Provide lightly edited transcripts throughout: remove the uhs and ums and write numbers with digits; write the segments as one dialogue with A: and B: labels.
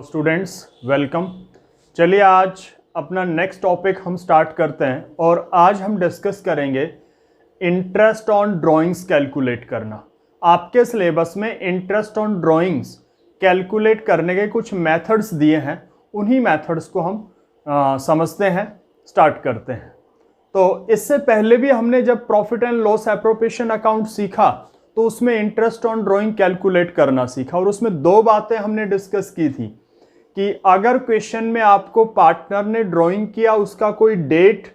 A: Students welcome. चलिए आज अपना नेक्स्ट टॉपिक हम स्टार्ट करते हैं और आज हम डिस्कस करेंगे इंटरेस्ट ऑन ड्राइंग्स कैलकुलेट करना। आपके सिलेबस में इंटरेस्ट ऑन ड्राइंग्स कैलकुलेट करने के कुछ मेथड्स दिए हैं, उन्हीं मेथड्स को हम समझते हैं, स्टार्ट करते हैं। तो इससे पहले भी हमने जब profit and loss appropriation account सीखा तो उसमें इंटरेस्ट ऑन ड्राइंग कैलकुलेट करना सीखा और उसमें दो बातें हमने डिस्कस की थी कि अगर क्वेश्चन में आपको पार्टनर ने ड्राइंग किया, उसका कोई डेट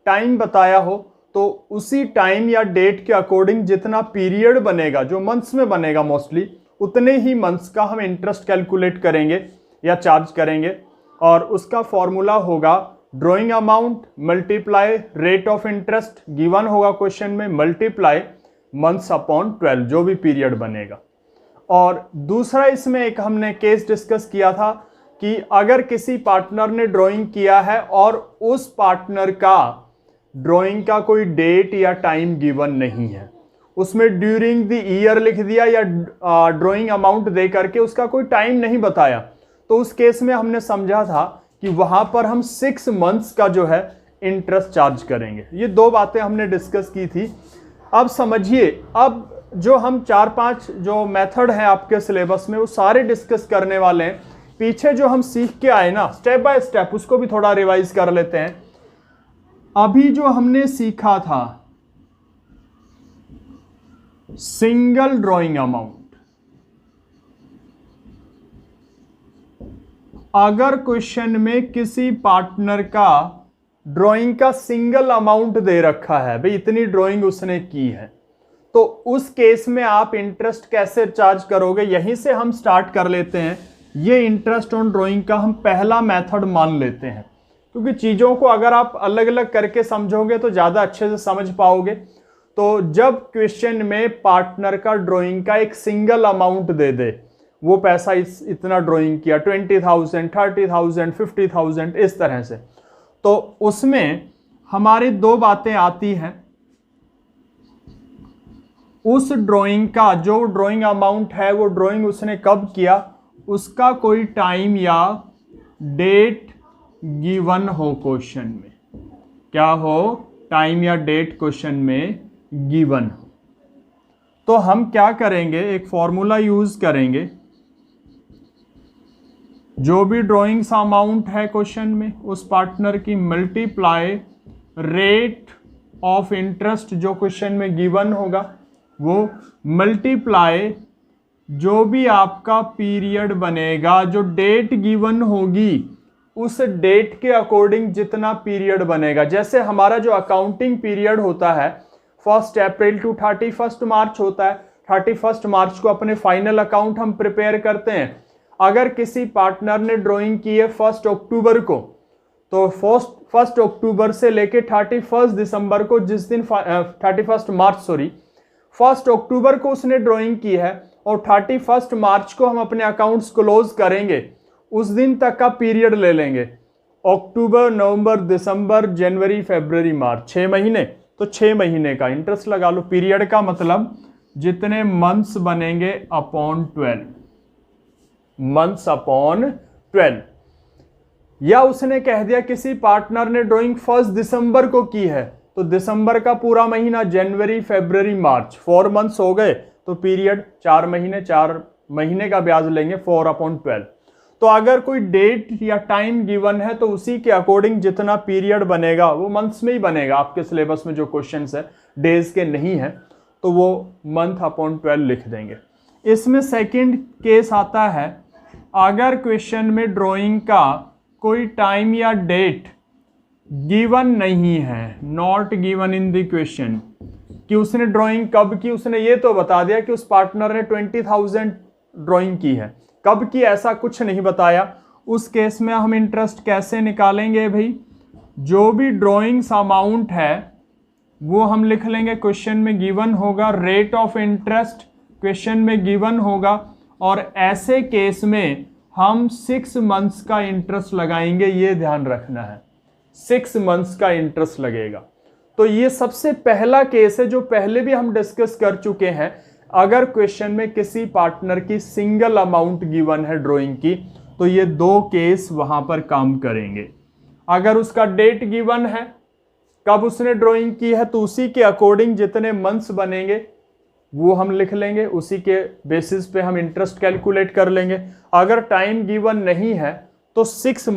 A: टाइम बताया हो, तो उसी टाइम या डेट के अकॉर्डिंग जितना पीरियड बनेगा, जो मंथ्स में बनेगा मोस्टली, उतने ही मंथ्स का हम इंटरेस्ट कैलकुलेट करेंगे या चार्ज करेंगे। और उसका फॉर्मूला होगा drawing amount multiply rate of interest, given होगा क्वेश्चन में, मल्टीप्लाई मंथ्स अपॉन 12, जो भी पीरियड बनेगा। और दूसरा इसमें एक हमने केस डिस्कस किया था कि अगर किसी पार्टनर ने ड्राइंग किया है और उस पार्टनर का ड्राइंग का कोई डेट या टाइम गिवन नहीं है, उसमें ड्यूरिंग द ईयर लिख दिया या ड्राइंग अमाउंट दे करके उसका कोई टाइम नहीं बताया, तो उस केस में हमने समझा था कि वहां पर हम 6 मंथ्स का जो है इंटरेस्ट चार्ज करेंगे। ये दो बातें हमने डिस्कस की थी। अब समझिए, अब जो हम 4-5 जो मेथड हैं आपके सिलेबस में वो सारे डिस्कस करने वाले हैं। पीछे जो हम सीख के आए ना स्टेप बाय स्टेप, उसको भी थोड़ा रिवाइज कर लेते हैं। अभी जो हमने सीखा था सिंगल ड्राइंग अमाउंट, अगर क्वेश्चन में किसी पार्टनर का ड्राइंग का सिंगल अमाउंट दे रखा है, भाई इतनी ड्राइंग उसने की है, तो उस केस में आप इंटरेस्ट कैसे चार्ज करोगे, यहीं से हम स्टार्ट कर लेते हैं। ये इंटरेस्ट ऑन ड्राइंग का हम पहला मेथड मान लेते हैं, क्योंकि चीज़ों को अगर आप अलग अलग करके समझोगे तो ज़्यादा अच्छे से समझ पाओगे। तो जब क्वेश्चन में पार्टनर का ड्राइंग का एक सिंगल अमाउंट दे दे, वो पैसा इतना ड्राइंग किया, 20,000, 30,000, 50,000, इस तरह से, तो उसमें हमारी दो बातें आती हैं। उस ड्राइंग का जो ड्राइंग अमाउंट है, वो ड्राइंग उसने कब किया, उसका कोई टाइम या डेट गिवन हो क्वेश्चन में, क्या हो, टाइम या डेट क्वेश्चन में गिवन हो। तो हम क्या करेंगे, एक फॉर्मूला यूज करेंगे। जो भी ड्राइंग्स अमाउंट है क्वेश्चन में उस पार्टनर की, मल्टीप्लाई रेट ऑफ इंटरेस्ट जो क्वेश्चन में गिवन होगा वो, मल्टीप्लाई जो भी आपका पीरियड बनेगा, जो डेट गिवन होगी उस डेट के अकॉर्डिंग जितना पीरियड बनेगा। जैसे हमारा जो अकाउंटिंग पीरियड होता है 1 अप्रैल टू 31 मार्च होता है, 31 मार्च को अपने फाइनल अकाउंट हम प्रिपेयर करते हैं। अगर किसी पार्टनर ने ड्राइंग की है 1 अक्टूबर को, तो 1 अक्टूबर से लेके 31 दिसंबर को, जिस दिन 31 मार्च सॉरी 1 अक्टूबर को उसने ड्राइंग की है और 31 मार्च को हम अपने अकाउंट्स क्लोज करेंगे, उस दिन तक का पीरियड ले लेंगे। अक्टूबर, नवंबर, दिसंबर, जनवरी, फरवरी, मार्च, 6 महीने, तो 6 महीने का इंटरेस्ट लगा लो। पीरियड का मतलब जितने मंथ्स बनेंगे अपॉन 12, मंथ्स अपॉन 12। या उसने कह दिया किसी पार्टनर ने ड्राइंग 1 दिसंबर को की है, तो दिसंबर का पूरा महीना, जनवरी, फरवरी, मार्च, 4 मंथ्स हो गए, तो पीरियड 4 महीने, 4 महीने का ब्याज लेंगे 4/12। तो अगर कोई डेट या टाइम गिवन है तो उसी के अकॉर्डिंग जितना पीरियड बनेगा वो मंथ्स में ही बनेगा। आपके सिलेबस में जो क्वेश्चंस है डेज के नहीं है, तो वो मंथ अपॉन 12 लिख देंगे। इसमें सेकंड केस आता है, अगर क्वेश्चन में ड्राइंग का कोई टाइम या डेट गिवन नहीं है, not given in the question, कि उसने ड्राइंग कब की, उसने ये तो बता दिया कि उस पार्टनर ने 20,000 ड्राइंग की है, कब की ऐसा कुछ नहीं बताया। उस केस में हम इंटरेस्ट कैसे निकालेंगे भाई, जो भी ड्राइंग्स अमाउंट है वो हम लिख लेंगे, क्वेश्चन में गिवन होगा, रेट ऑफ इंटरेस्ट क्वेश्चन में गिवन होगा, और ऐसे केस में हम 6 मंथ्स का इंटरेस्ट लगाएंगे। ये ध्यान रखना है, 6 मंथ्स का इंटरेस्ट लगेगा। तो ये सबसे पहला केस है जो पहले भी हम डिस्कस कर चुके हैं। अगर क्वेश्चन में किसी पार्टनर की सिंगल अमाउंट गिवन है ड्राइंग की, तो ये 2 केस वहां पर काम करेंगे। अगर उसका डेट गिवन है, कब उसने ड्राइंग की है, तो उसी के अकॉर्डिंग जितने मंथ्स बनेंगे वो हम लिख लेंगे, उसी के बेसिस पे हम इंटरेस्ट कैलकुलेट कर लेंगे। अगर टाइम गिवन नहीं है तो 6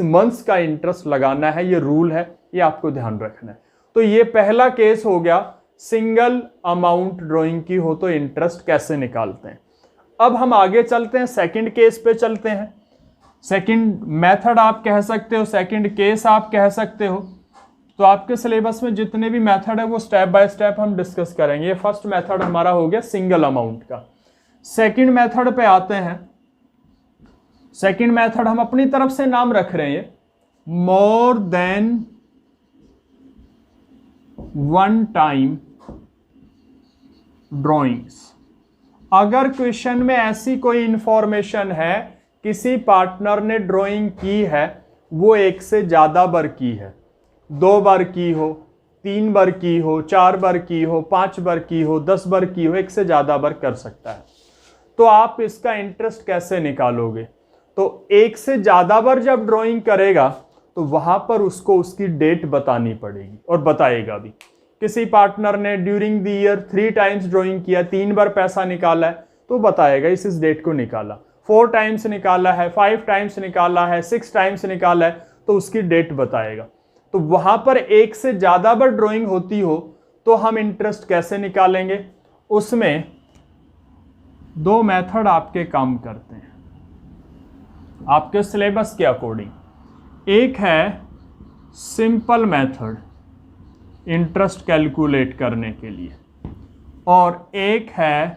A: मंथ्स का इंटरेस्ट लगाना है, ये रूल है, ये आपको ध्यान रखना है। तो ये पहला केस हो गया, सिंगल अमाउंट ड्राइंग की हो तो इंटरेस्ट कैसे निकालते हैं। अब हम आगे चलते हैं, सेकंड केस पे चलते हैं। सेकंड मेथड आप कह सकते हो, सेकंड केस आप कह सकते हो। तो आपके सिलेबस में जितने भी मेथड है वो स्टेप बाय स्टेप हम डिस्कस करेंगे। ये फर्स्ट मेथड हमारा हो गया सिंगल अमाउंट का। सेकंड मेथड पे आते हैं। सेकंड मेथड हम अपनी तरफ से नाम रख रहे हैं, more than one time drawings. अगर क्वेश्चन में ऐसी कोई इंफॉर्मेशन है, किसी पार्टनर ने ड्राइंग की है, वो 1 से ज्यादा बार की है, 2 बार की हो, 3 बार की हो, 4 बार की हो, 5 बार की हो, 10 बार की हो, 1 से ज्यादा बार कर सकता है। तो आप इसका इंटरेस्ट कैसे निकालोगे? तो 1 से ज्यादा बार जब ड्राइंग करेगा तो वहां पर उसको उसकी डेट बतानी पड़ेगी और बताएगा भी। किसी पार्टनर ने during the year 3 times drawing किया, 3 बार पैसा निकाला है, तो बताएगा इस डेट को निकाला। 4 टाइम्स निकाला है, 5 टाइम्स निकाला है, 6 टाइम्स निकाला है, तो उसकी डेट बताएगा। तो वहां पर 1 से ज्यादा बार ड्राइंग होती हो तो हम इंटरेस्ट कैसे निकालेंगे? उसमें 2 मेथड आपके काम करते हैं आपके सिलेबस के अकॉर्डिंग। एक है सिंपल मेथड इंटरेस्ट कैलकुलेट करने के लिए, और एक है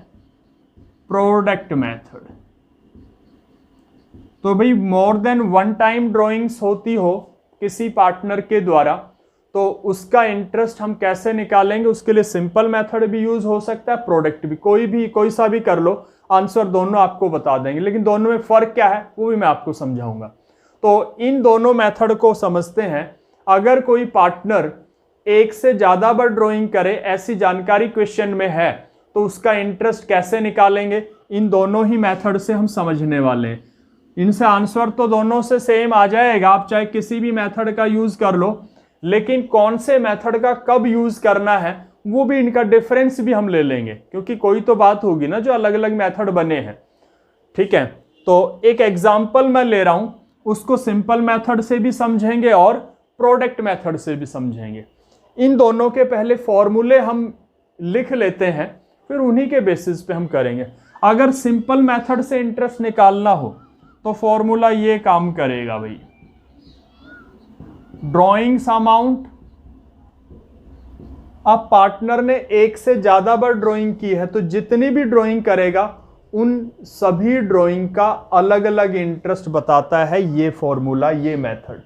A: प्रोडक्ट मेथड। तो भाई more than one time drawings होती हो किसी पार्टनर के द्वारा, तो उसका इंटरेस्ट हम कैसे निकालेंगे? उसके लिए सिंपल मेथड भी यूज हो सकता है, प्रोडक्ट भी, कोई सा भी कर लो, आंसर दोनों आपको बता देंगे। लेकिन दोनों में फर्क क्या है वो भी मैं आपको समझाऊंगा। तो इन दोनों मेथड को समझते हैं। अगर कोई पार्टनर 1 से ज्यादा बार ड्राइंग करे, ऐसी जानकारी क्वेश्चन में है, तो उसका इंटरेस्ट कैसे निकालेंगे? इन दोनों ही मेथड से हम समझने वाले हैं। इनसे आंसर तो दोनों से सेम आ जाएगा, आप चाहे किसी भी मेथड का यूज कर लो, लेकिन कौन से मेथड का कब यूज करना है वो भी, इनका डिफरेंस भी हम ले लेंगे, क्योंकि कोई तो बात होगी ना जो अलग अलग मेथड बने हैं। ठीक है, तो एक एग्जांपल मैं ले रहा हूं, उसको सिंपल मेथड से भी समझेंगे और प्रोडक्ट मेथड से भी समझेंगे। इन दोनों के पहले फॉर्मूले हम लिख लेते हैं, फिर उन्हीं के बेसिस पे हम करेंगे। अगर सिंपल मेथड से इंटरेस्ट निकालना हो तो फॉर्मूला ये काम करेगा भाई, ड्राइंग्स अमाउंट। अब पार्टनर ने 1 से ज्यादा बार ड्राइंग की है, तो जितनी भी ड्राइंग करेगा उन सभी ड्राइंग का अलग अलग इंटरेस्ट बताता है ये फॉर्मूला, ये मेथड।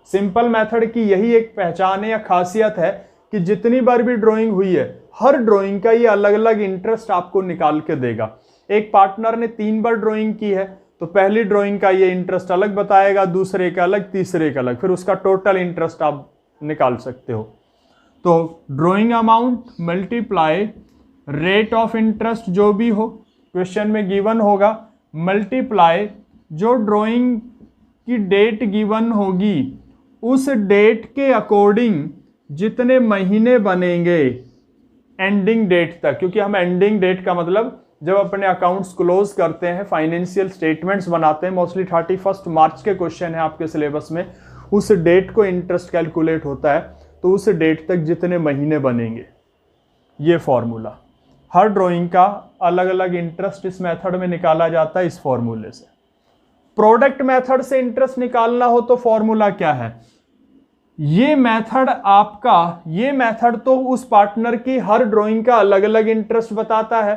A: सिंपल मेथड की यही एक पहचान है या खासियत है कि जितनी बार भी ड्राइंग हुई है, हर ड्राइंग का ये अलग अलग इंटरेस्ट आपको निकाल के देगा। एक पार्टनर ने 3 बार ड्राइंग की है, तो पहली ड्राइंग का ये इंटरेस्ट अलग बताएगा, दूसरे का अलग, तीसरे का अलग, फिर उसका टोटल इंटरेस्ट आप निकाल सकते हो। तो drawing amount multiply rate of interest जो भी हो क्वेश्चन में गिवन होगा, मल्टीप्लाई जो ड्राइंग की डेट गिवन होगी उस डेट के अकॉर्डिंग जितने महीने बनेंगे एंडिंग डेट तक, क्योंकि हम एंडिंग डेट का मतलब जब अपने अकाउंट्स क्लोज करते हैं, फाइनेंशियल स्टेटमेंट्स बनाते हैं, मोस्टली 31 मार्च के क्वेश्चन है आपके सिलेबस में, उस डेट को इंटरेस्ट कैलकुलेट होता है, तो उस डेट तक जितने महीने बनेंगे, ये फॉर्मूला। हर ड्राइंग का अलग अलग इंटरेस्ट इस मेथड में निकाला जाता है इस फॉर्मूले से। प्रोडक्ट मेथड से इंटरेस्ट निकालना हो तो फॉर्मूला क्या है? ये मेथड आपका, ये मेथड तो उस पार्टनर की हर ड्राइंग का अलग अलग इंटरेस्ट बताता है।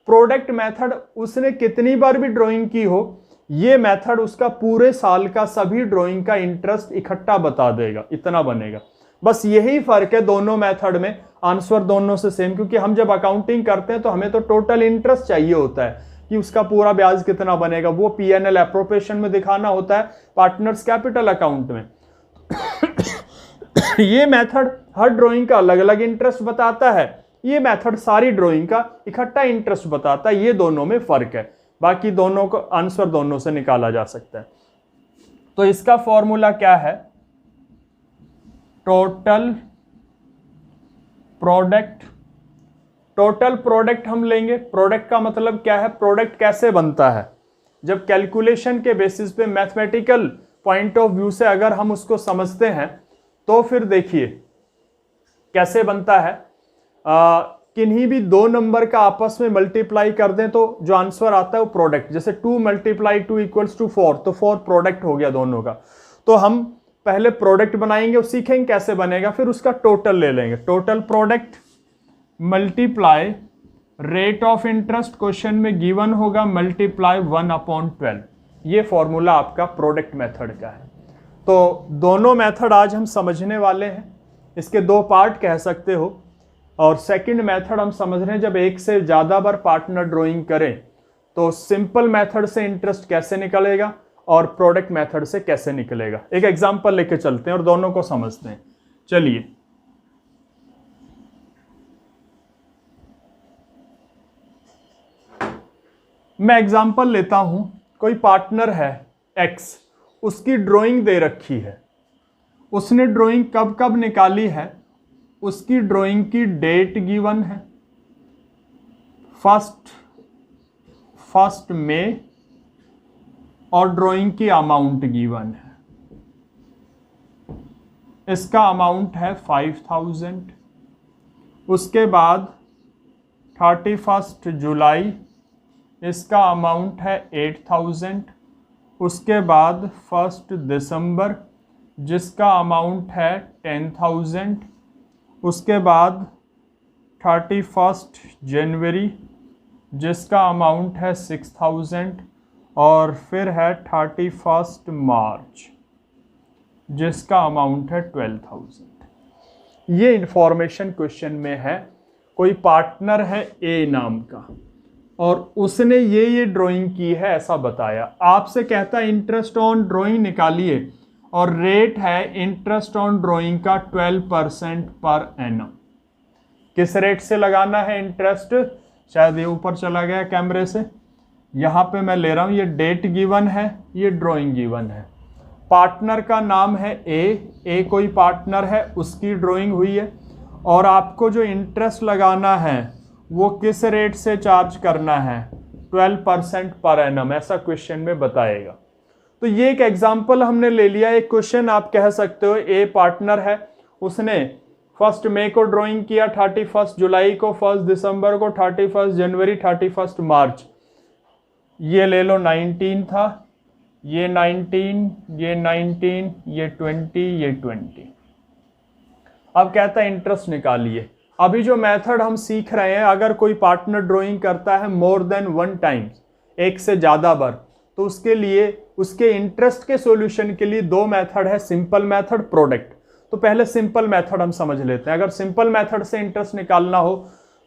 A: प्रोडक्ट मेथड उसने कितनी बार भी ड्राइंग की हो, ये मेथड उसका पूरे साल का सभी ड्राइंग का इंटरेस्ट इकट्ठा बता देगा, इतना बनेगा। बस यही फर्क है दोनों मेथड में, आंसर दोनों से सेम, क्योंकि हम जब अकाउंटिंग करते हैं तो हमें तो टोटल इंटरेस्ट चाहिए होता है कि उसका पूरा ब्याज कितना बनेगा, वो पीएनएल एप्रोप्रिएशन में दिखाना होता है, पार्टनर्स कैपिटल अकाउंट में। ये मेथड हर ड्राइंग का अलग अलग इंटरेस्ट बताता है, ये मेथड सारी ड्राइंग का इकट्ठा इंटरेस्ट बताता है। ये दोनों में फर्क है। बाकी दोनों को आंसर दोनों से निकाला जा सकता है। तो इसका फॉर्मूला क्या है, टोटल प्रोडक्ट। टोटल प्रोडक्ट हम लेंगे, प्रोडक्ट का मतलब क्या है, प्रोडक्ट कैसे बनता है, जब कैलकुलेशन के बेसिस पे मैथमेटिकल पॉइंट ऑफ व्यू से अगर हम उसको समझते हैं तो फिर देखिए कैसे बनता है। किन्हीं भी दो नंबर का आपस में मल्टीप्लाई कर दें तो जो आंसर आता है वो प्रोडक्ट, जैसे 2 × 2 = 4, तो 4 प्रोडक्ट हो गया दोनों का। तो हम पहले प्रोडक्ट बनाएंगे और सीखेंगे कैसे बनेगा, फिर उसका टोटल ले लेंगे। Total product multiply rate of interest, question में गिवन होगा, मल्टीप्लाई 1/12। ये फॉर्मूला आपका प्रोडक्ट मेथड का है। तो दोनों मेथड आज हम समझने वाले हैं, इसके दो पार्ट कह सकते हो। और सेकंड मेथड हम समझ रहे हैं, जब एक से ज़्यादा बार पार्टनर ड्राइंग करें तो सिंपल मेथड से इंटरेस्ट कैसे निकलेगा और प्रोडक्ट मेथड से कैसे निकलेगा। एक एग्जांपल लेके चलते हैं और दोनों को समझते हैं। चलिए, मैं एग्जांपल लेता हूं, कोई पार्टनर है X, उसकी ड्राइंग दे रखी है, उसने ड्राइंग कब कब निकाली है, उसकी ड्राइंग की डेट गिवन है, फर्स्ट मई, और ड्राइंग की अमाउंट गिवन है। इसका अमाउंट है 5000। उसके बाद 31 जुलाई, इसका अमाउंट है 8000। उसके बाद 1 दिसंबर, जिसका अमाउंट है 10,000। उसके बाद 31 जनवरी, जिसका अमाउंट है 6000। और फिर है 31 मार्च, जिसका अमाउंट है 12,000। ये इंफॉर्मेशन क्वेश्चन में है। कोई पार्टनर है ए नाम का और उसने ये ड्राइंग की है, ऐसा बताया। आपसे कहता है इंटरेस्ट ऑन ड्राइंग निकालिए और रेट है इंटरेस्ट ऑन ड्राइंग का 12% पर एनम। किस रेट से लगाना है इंटरेस्ट, शायद ये ऊपर चला गया कैमरे से, यहाँ पे मैं ले रहा हूँ। ये डेट गिवन है, ये ड्राइंग गिवन है। पार्टनर का नाम है ए कोई पार्टनर है, उसकी ड्राइंग हुई है, और आपको जो इंटरेस्ट लगाना है वो किस रेट से चार्ज करना है, 12% पर एनम, ऐसा क्वेश्चन में बताएगा। तो ये एक एग्जांपल हमने ले लिया। एक क्वेश्चन आप कह सकते हो, ए पार्टनर है, उसने 1 मई को ड्राइंग किया, 31 जुलाई को, 1 दिसंबर को, 31 जनवरी, 31 मार्च। ये ले लो 19 था, ये 19, ये 19, ये 20, ये 20। अब कहता है इंटरेस्ट निकालिए। अभी जो मेथड हम सीख रहे हैं, अगर कोई पार्टनर ड्राइंग करता है मोर देन 1 टाइम, एक से ज़्यादा बार, तो उसके लिए उसके इंटरेस्ट के सॉल्यूशन के लिए दो मेथड है, सिंपल मेथड, प्रोडक्ट। तो पहले सिंपल मेथड हम समझ लेते हैं। अगर सिंपल मेथड से इंटरेस्ट निकालना हो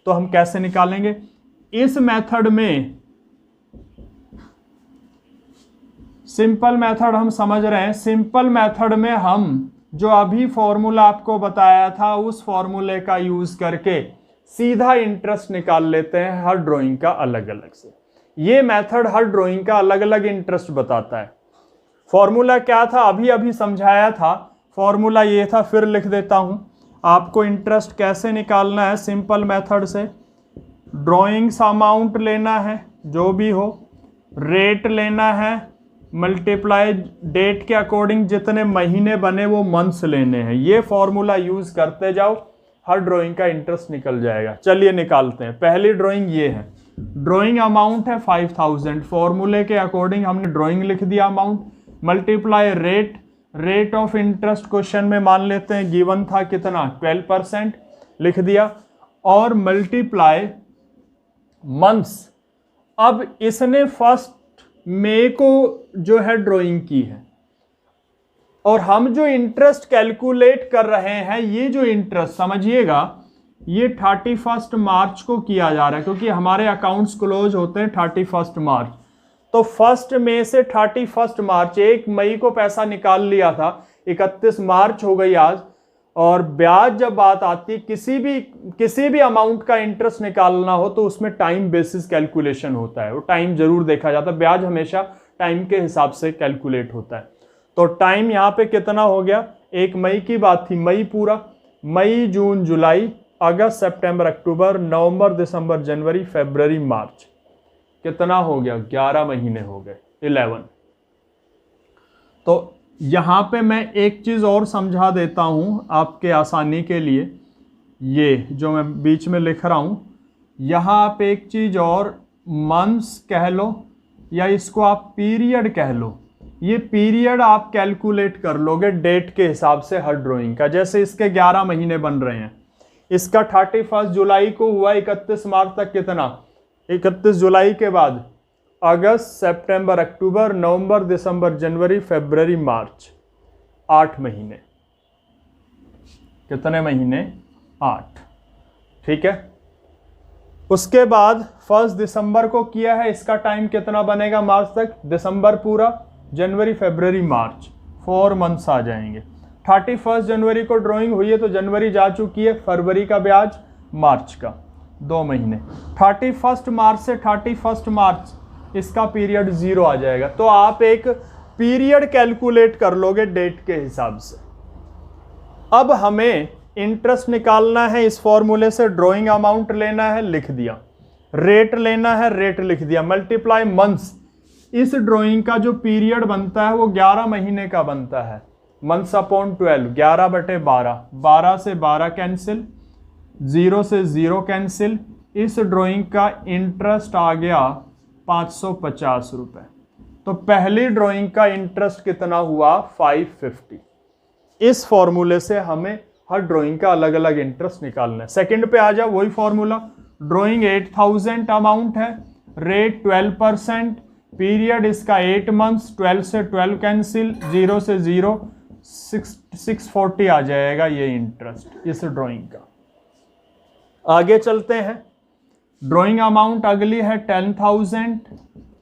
A: तो हम कैसे निकालेंगे। इस मेथड में, सिंपल मेथड हम समझ रहे हैं, सिंपल मेथड में हम जो अभी फॉर्मूला आपको बताया था उस फॉर्मूले का यूज करके सीधा इंटरेस्ट निकाल लेते हैं हर ड्राइंग का अलग अलग से। ये मेथड हर ड्राइंग का अलग अलग इंटरेस्ट बताता है। फॉर्मूला क्या था, अभी समझाया था। फॉर्मूला ये था, फिर लिख देता हूं। आपको इंटरेस्ट कैसे निकालना है, सिंपल मेथड से ड्राइंग्स अमाउंट लेना है जो भी हो, रेट लेना है, मल्टीप्लाई डेट के अकॉर्डिंग जितने महीने बने वो मंथ्स लेने हैं। ये फॉर्मूला यूज करते जाओ, हर ड्राइंग का इंटरेस्ट निकल जाएगा। चलिए निकालते हैं। पहली ड्राइंग ये है, ड्राइंग अमाउंट है 5000। फॉर्मूले के अकॉर्डिंग हमने ड्राइंग लिख दिया amount, multiply rate of interest question में मान लेते हैं गिवन था कितना, 12% लिख दिया, और मल्टीप्लाई मंथ्स। अब इसने 1 मई को जो है ड्राइंग की है, और हम जो इंटरेस्ट कैलकुलेट कर रहे हैं, ये जो इंटरेस्ट समझिएगा, ये 31 मार्च को किया जा रहा है, क्योंकि हमारे अकाउंट्स क्लोज होते हैं 31 मार्च। तो 1 मई से 31 मार्च, 1 मई को पैसा निकाल लिया था, 31 मार्च हो गई आज, और ब्याज जब बात आती है, किसी भी अमाउंट का इंटरेस्ट निकालना हो तो उसमें टाइम बेसिस कैलकुलेशन होता है, वो टाइम जरूर देखा जाता है, ब्याज हमेशा टाइम के हिसाब से कैलकुलेट होता है। तो टाइम यहाँ पे कितना हो गया, 1 मई की बात थी, मई पूरा, मई जून जुलाई अगस्त सितंबर अक्टूबर नवंबर दिसंबर जनवरी फरवरी मार्च, कितना हो गया, 11 महीने हो गए, 11। तो यहाँ पे मैं एक चीज़ और समझा देता हूँ आपके आसानी के लिए, ये जो मैं बीच में लिख रहा हूँ, यहाँ आप एक चीज़ और, मंथ्स कह लो या इसको आप पीरियड कह लो, ये पीरियड आप कैलकुलेट कर लोगे डेट के हिसाब से हर ड्राइंग का। जैसे इसके 11 महीने बन रहे हैं, इसका 31 जुलाई को हुआ, 31 मार्च तक कितना, 31 जुलाई के बाद अगस्त सितंबर अक्टूबर नवंबर दिसंबर जनवरी फरवरी मार्च, 8 महीने, कितने महीने, 8, ठीक है। उसके बाद 1 दिसंबर को किया है, इसका टाइम कितना बनेगा, मार्च तक, दिसंबर पूरा, जनवरी फरवरी मार्च, 4 मंथ्स आ जाएंगे। 31 जनवरी को ड्राइंग हुई है तो जनवरी जा चुकी है, फरवरी का ब्याज, मार्च का 2 महीने, 31 मार्च से 31 मार्च इसका पीरियड 0 आ जाएगा। तो आप एक पीरियड कैलकुलेट कर लोगे डेट के हिसाब से। अब हमें इंटरेस्ट निकालना है, इस फॉर्मूले से ड्राइंग अमाउंट लेना है, लिख दिया, रेट लेना है, रेट लिख दिया, मल्टीप्लाई मंथ्स, इस ड्राइंग का जो पीरियड बनता है वो 11 महीने का बनता है, मंथ्स अपॉन 12, 11/12, 12 से 12 कैंसिल, 0 से 0 कैंसिल, इस ड्राइंग का इंटरेस्ट आ गया 550 रुपए। तो पहली ड्राइंग का इंटरेस्ट कितना हुआ, 550। इस फॉर्मूले से हमें हर ड्राइंग का अलग अलग इंटरेस्ट निकालना है। सेकंड पे आ जाओ, वही फॉर्मूला, ड्राइंग 8000 अमाउंट है, रेट 12%, पीरियड इसका 8 मंथ्स, 12 से 12 कैंसिल, 0 से 0, 640 आ जाएगा ये इंटरेस्ट इस ड्राइंग का। आगे चलते हैं, ड्राइंग अमाउंट अगली है 10,000,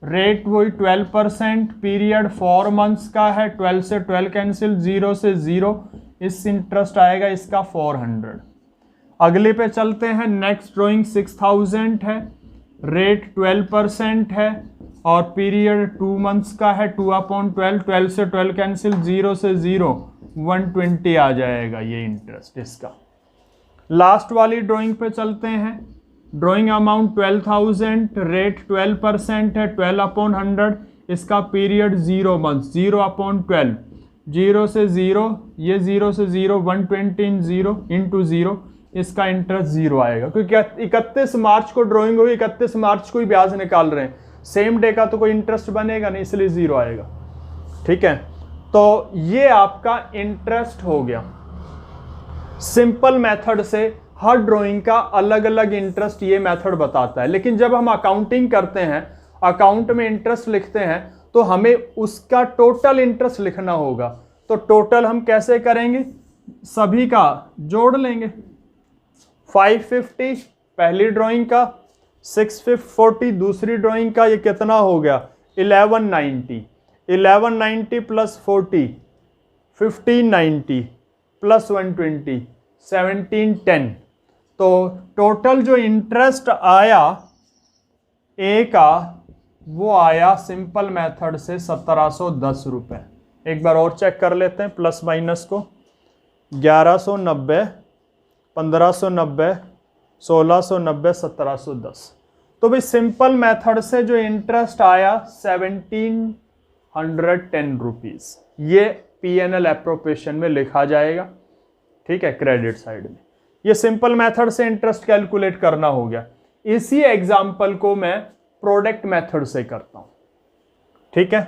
A: रेट वही 12%, पीरियड 4 मंथ्स का है, 12 से 12 कैंसिल, 0 से 0, इस इंटरेस्ट आएगा इसका 400। अगले पे चलते हैं, नेक्स्ट ड्राइंग 6000 है, रेट 12% है और पीरियड 2 मंथ्स का है, 2/12, 12 से 12 कैंसिल, 0 से 0, 120 आ जाएगा ये इंटरेस्ट इसका। लास्ट वाली ड्राइंग पे चलते हैं, ड्राइंग अमाउंट 12,000, रेट 12% है, 12/100, इसका पीरियड 0 मंथ्स, 0/12, 0 से 0, ये 0 से 0, 120 0 इंटू 0, इसका इंटरेस्ट 0 आएगा, क्योंकि 31 मार्च को ड्राइंग हुई, 31 मार्च को ही ब्याज निकाल रहे हैं, सेम डे का तो कोई इंटरेस्ट बनेगा नहीं, इसलिए 0 आएगा, ठीक है। तो ये आपका इंटरेस्ट हो गया। सिंपल मेथड से हर ड्राइंग का अलग अलग इंटरेस्ट ये मेथड बताता है, लेकिन जब हम अकाउंटिंग करते हैं, अकाउंट में इंटरेस्ट लिखते हैं, तो हमें उसका टोटल इंटरेस्ट लिखना होगा। तो टोटल हम कैसे करेंगे, सभी का जोड़ लेंगे, 550 पहली ड्राइंग का, 640 दूसरी ड्राइंग का, ये कितना हो गया, 1190, 1190 प्लस 40, 1590 प्लस 120, 1710। तो टोटल जो इंटरेस्ट आया ए का वो आया सिंपल मेथड से 1710 रुपये। एक बार और चेक कर लेते हैं प्लस माइनस को, 1190, 1590, 1690, 1710। तो भाई सिंपल मेथड से जो इंटरेस्ट आया 1710 रुपीज़, ये P&L एप्रोप्रिएशन में लिखा जाएगा, ठीक है, क्रेडिट साइड में। ये सिंपल मेथड से इंटरेस्ट कैलकुलेट करना हो गया। इसी एग्जांपल को मैं प्रोडक्ट मेथड से करता हूं, ठीक है।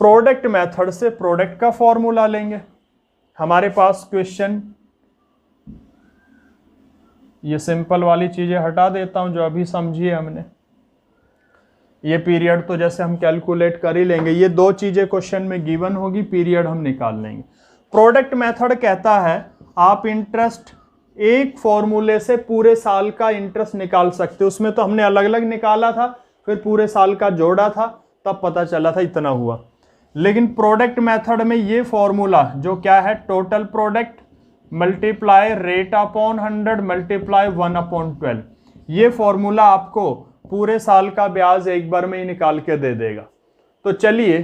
A: प्रोडक्ट मेथड से प्रोडक्ट का फॉर्मूला लेंगे। हमारे पास क्वेश्चन, ये सिंपल वाली चीजें हटा देता हूं जो अभी समझिए हमने। ये पीरियड तो जैसे हम कैलकुलेट कर ही लेंगे, ये 2 चीजें क्वेश्चन में गिवन होगी, पीरियड हम निकाल लेंगे। प्रोडक्ट मेथड कहता है आप इंटरेस्ट एक फॉर्मूले से पूरे साल का इंटरेस्ट निकाल सकते हो। उसमें तो हमने अलग अलग निकाला था, फिर पूरे साल का जोड़ा था, तब पता चला था इतना हुआ। लेकिन प्रोडक्ट मेथड में ये फॉर्मूला जो क्या है, total product multiply rate upon 100 multiply 1/12, ये फॉर्मूला आपको पूरे साल का ब्याज एक बार में ही निकाल के दे देगा। तो चलिए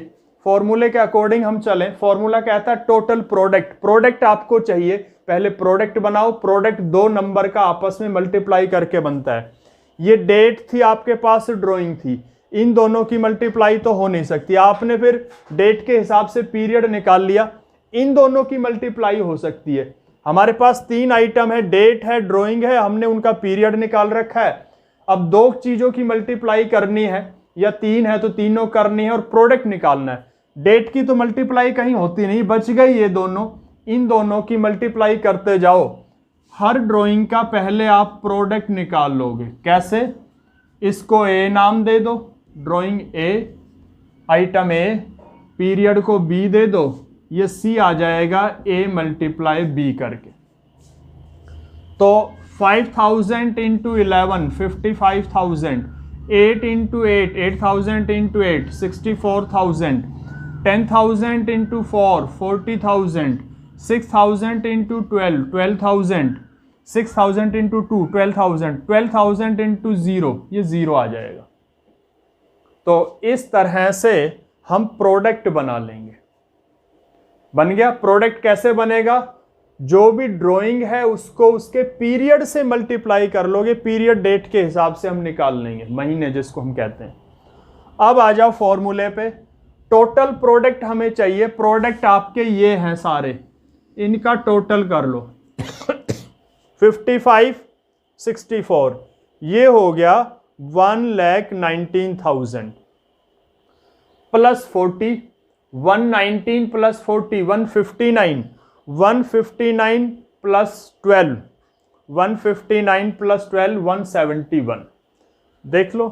A: फॉर्मूले के अकॉर्डिंग हम चलें। फॉर्मूला कहता है टोटल प्रोडक्ट, प्रोडक्ट आपको चाहिए, पहले प्रोडक्ट बनाओ। प्रोडक्ट दो नंबर का आपस में मल्टीप्लाई करके बनता है। ये डेट थी आपके पास, ड्राइंग थी, इन दोनों की मल्टीप्लाई तो हो नहीं सकती। आपने फिर डेट के हिसाब से पीरियड निकाल लिया, इन दोनों की मल्टीप्लाई हो सकती है। हमारे पास तीन आइटम है, डेट है, ड्राइंग है, हमने उनका पीरियड निकाल रखा है। अब दो चीजों की मल्टीप्लाई करनी है, या तीन है तो तीनों करनी है और प्रोडक्ट निकालना है। डेट की तो मल्टीप्लाई कहीं होती नहीं, बच गई ये दोनों, इन दोनों की मल्टीप्लाई करते जाओ। हर ड्राइंग का पहले आप प्रोडक्ट निकाल लोगे। कैसे? इसको ए नाम दे दो, ड्राइंग ए, आइटम ए, पीरियड को बी दे दो, ये सी आ जाएगा ए मल्टीप्लाई बी करके। तो 5000 into 11 55,000, 8 into 8 8000 into 8 64,000, 10,000 into 4 40,000, 6,000 into 12 12,000, 6,000 into 2 12,000, 12,000 into 0, ये 0 आ जाएगा। तो इस तरह से हम प्रोडक्ट बना लेंगे। बन गया। प्रोडक्ट कैसे बनेगा? जो भी ड्राइंग है उसको उसके पीरियड से मल्टीप्लाई कर लोगे, पीरियड डेट के हिसाब से हम निकाल लेंगे, महीने जिसको हम कहते हैं। अब आ जाओ फॉर्मूले पे। टोटल प्रोडक्ट हमें चाहिए, प्रोडक्ट आपके ये हैं सारे, इनका टोटल कर लो 55 64, ये हो गया 1,19,000 प्लस 40, 119 प्लस 40 159, 159 प्लस 12, 159 प्लस 12 171। देख लो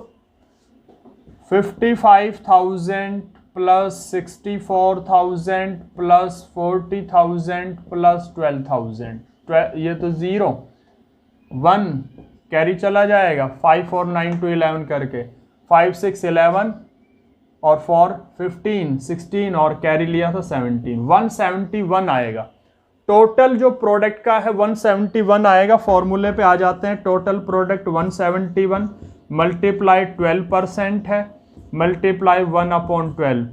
A: 55,000 प्लस 64,000 प्लस 40,000 प्लस 12,000, ये तो 0 1 कैरी चला जाएगा, 5 और 9 to 11 करके, 5 6 11 और 4 15 16 और कैरी लिया था 17, 171 आएगा। टोटल जो प्रोडक्ट का है 171 आएगा। फॉर्मूले पे आ जाते हैं। टोटल प्रोडक्ट 171 मल्टीप्लाई 12% है, मल्टीप्लाई 1/12,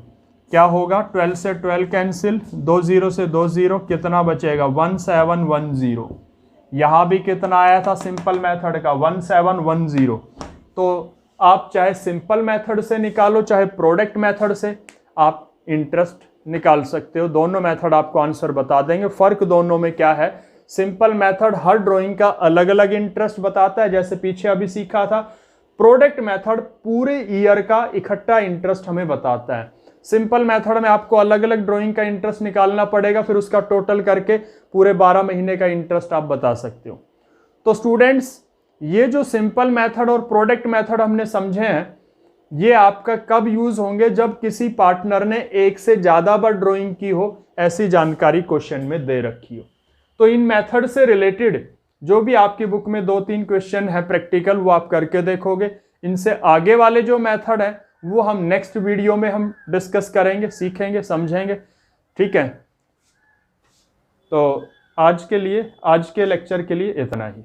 A: क्या होगा? 12 से 12 कैंसिल, 2 0 से 2 0, कितना बचेगा? 1710। यहाँ भी कितना आया था सिंपल मेथड का? 1710। तो आप चाहे सिंपल मेथड से निकालो चाहे प्रोडक्ट मेथड से आप इंटरेस्ट निकाल सकते हो। दोनों मेथड आपको आंसर बता देंगे। फर्क दोनों में क्या है? सिंपल मेथड हर ड्राइंग का अलग अलग इंटरेस्ट बताता है, जैसे पीछे अभी सीखा था। प्रोडक्ट मेथड पूरे ईयर का इकट्ठा इंटरेस्ट हमें बताता है। सिंपल मेथड में आपको अलग अलग ड्राइंग का इंटरेस्ट निकालना पड़ेगा, फिर उसका टोटल करके पूरे 12 महीने का इंटरेस्ट आप बता सकते हो। तो स्टूडेंट्स, ये जो सिंपल मेथड और प्रोडक्ट मेथड हमने समझे हैं, ये आपका कब यूज होंगे? जब किसी पार्टनर ने एक से ज्यादा बार ड्राइंग की हो, ऐसी जानकारी क्वेश्चन में दे रखी हो। तो इन मेथड से रिलेटेड जो भी आपकी बुक में 2-3 क्वेश्चन है प्रैक्टिकल, वो आप करके देखोगे। इनसे आगे वाले जो मेथड है वो हम नेक्स्ट वीडियो में हम डिस्कस करेंगे, सीखेंगे, समझेंगे। ठीक है, तो आज के लिए, आज के लेक्चर के लिए इतना ही।